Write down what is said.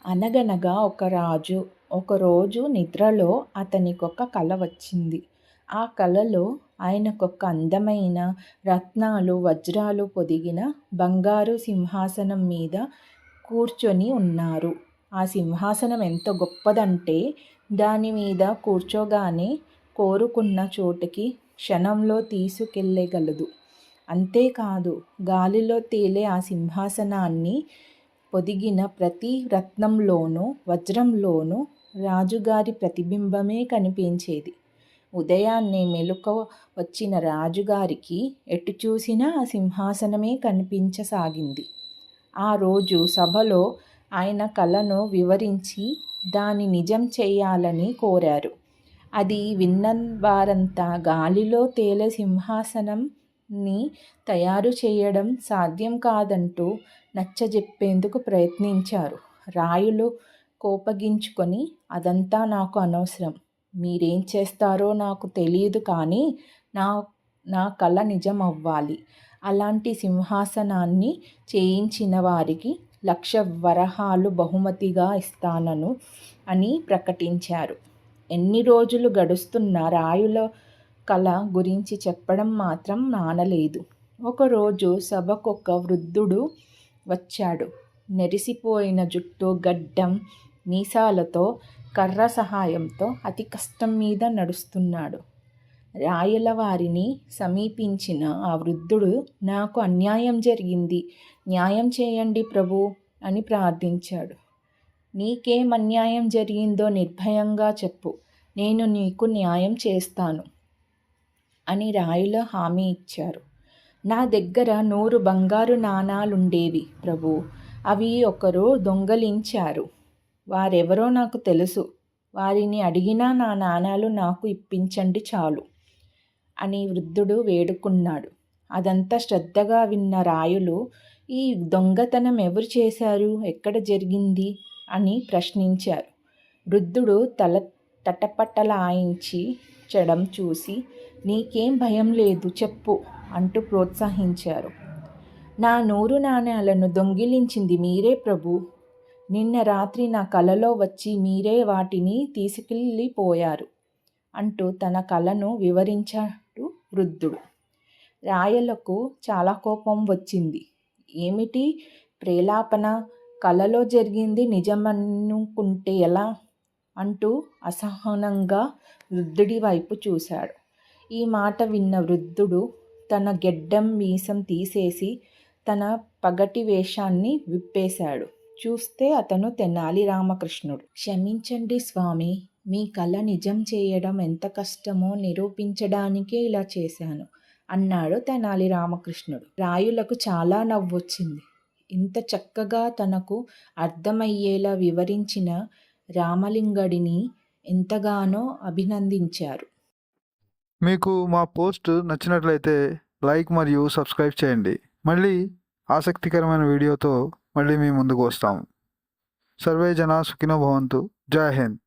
అనగనగా ఒక రాజు ఒకరోజు నిద్రలో అతనికొక కల వచ్చింది. ఆ కలలో ఆయనకొక అందమైన రత్నాలు వజ్రాలు పొదిగిన బంగారు సింహాసనం మీద కూర్చొని ఉన్నారు. ఆ సింహాసనం ఎంత గొప్పదంటే దాని మీద కూర్చోగానే కోరుకున్న చోటుకి క్షణంలో తీసుకెళ్ళగలదు. అంతేకాదు గాలిలో తేలే ఆ సింహాసనాన్ని పొదిగిన ప్రతి రత్నంలోనూ వజ్రంలోనూ రాజుగారి ప్రతిబింబమే కనిపించేది. ఉదయాన్నే మెలకువ వచ్చిన రాజుగారికి ఎటు చూసినా ఆ సింహాసనమే కనిపించసాగింది. ఆ రోజు సభలో ఆయన కలను వివరించి దాని నిజం చేయాలని కోరారు. అది విన్న వారంతా గాలిలో తేలే సింహాసనంని తయారు చేయడం సాధ్యం కాదంటూ నచ్చజెప్పేందుకు ప్రయత్నించారు. రాయులు కోపగించుకొని, అదంతా నాకు అనవసరం. మీరేం చేస్తారో నాకు తెలియదు, కానీ నా కల నిజం అవ్వాలి. అలాంటి సింహాసనాన్ని చేయించిన వారికి 1,00,000 వరహాలు బహుమతిగా ఇస్తానను అని ప్రకటించారు. ఎన్ని రోజులు గడుస్తున్నా రాయుల కల గురించి చెప్పడం మాత్రం మానలేదు. ఒకరోజు సభకొక వృద్ధుడు వచ్చాడు. నెరిసిపోయిన జుట్టు, గడ్డం, మీసాలతో కర్ర సహాయంతో అతి కష్టం మీద నడుస్తున్నాడు. రాయల వారిని సమీపించిన ఆ వృద్ధుడు, నాకు అన్యాయం జరిగింది, న్యాయం చేయండి ప్రభూ అని ప్రార్థించాడు. నీకేం అన్యాయం జరిగిందో నిర్భయంగా చెప్పు, నేను నీకు న్యాయం చేస్తాను అని రాయులు హామీ ఇచ్చారు. నా దగ్గర 100 బంగారు నాణాలుండేవి ప్రభూ. అవి ఒకరు దొంగలించారు. వారెవరో నాకు తెలుసు. వారిని అడిగినా నా నాణాలు నాకు ఇప్పించండి చాలు అని వృద్ధుడు వేడుకున్నాడు. అదంతా శ్రద్ధగా విన్న రాయులు, ఈ దొంగతనం ఎవరు చేశారు, ఎక్కడ జరిగింది అని ప్రశ్నించారు. వృద్ధుడు తల తటపటలాయించడం చూసి, నీకేం భయం లేదు, చెప్పు అంటూ ప్రోత్సహించారు. నా 100 నాణేలను దొంగిలించింది మీరే ప్రభూ. నిన్న రాత్రి నా కలలో వచ్చి మీరే వాటిని తీసుకెళ్ళిపోయారు అంటూ తన కలను వివరించాడు వృద్ధుడు. రాయలకు చాలా కోపం వచ్చింది. ఏమిటి ప్రేలాపన, కలలో జరిగింది నిజమనుకుంటే ఎలా అంటూ అసహనంగా వృద్ధుడి వైపు చూశాడు. ఈ మాట విన్న వృద్ధుడు తన గెడ్డం మీసం తీసేసి తన పగటి వేషాన్ని విప్పేశాడు. చూస్తే అతను తెనాలి రామకృష్ణుడు. క్షమించండి స్వామి, మీ కల నిజం చేయడం ఎంత కష్టమో నిరూపించడానికే ఇలా చేశాను అన్నాడు తెనాలి రామకృష్ణుడు. రాయులకు చాలా నవ్వొచ్చింది. ఇంత చక్కగా తనకు అర్థమయ్యేలా వివరించిన రామలింగడిని ఎంతగానో అభినందించారు. మీకు మా పోస్ట్ నచ్చినట్లయితే లైక్ మరియు సబ్స్క్రైబ్ చేయండి. మళ్ళీ ఆసక్తికరమైన వీడియోతో మళ్ళీ మీ ముందుకు వస్తాము. సర్వే జనా సుఖినో భవంతు. జై హింద్.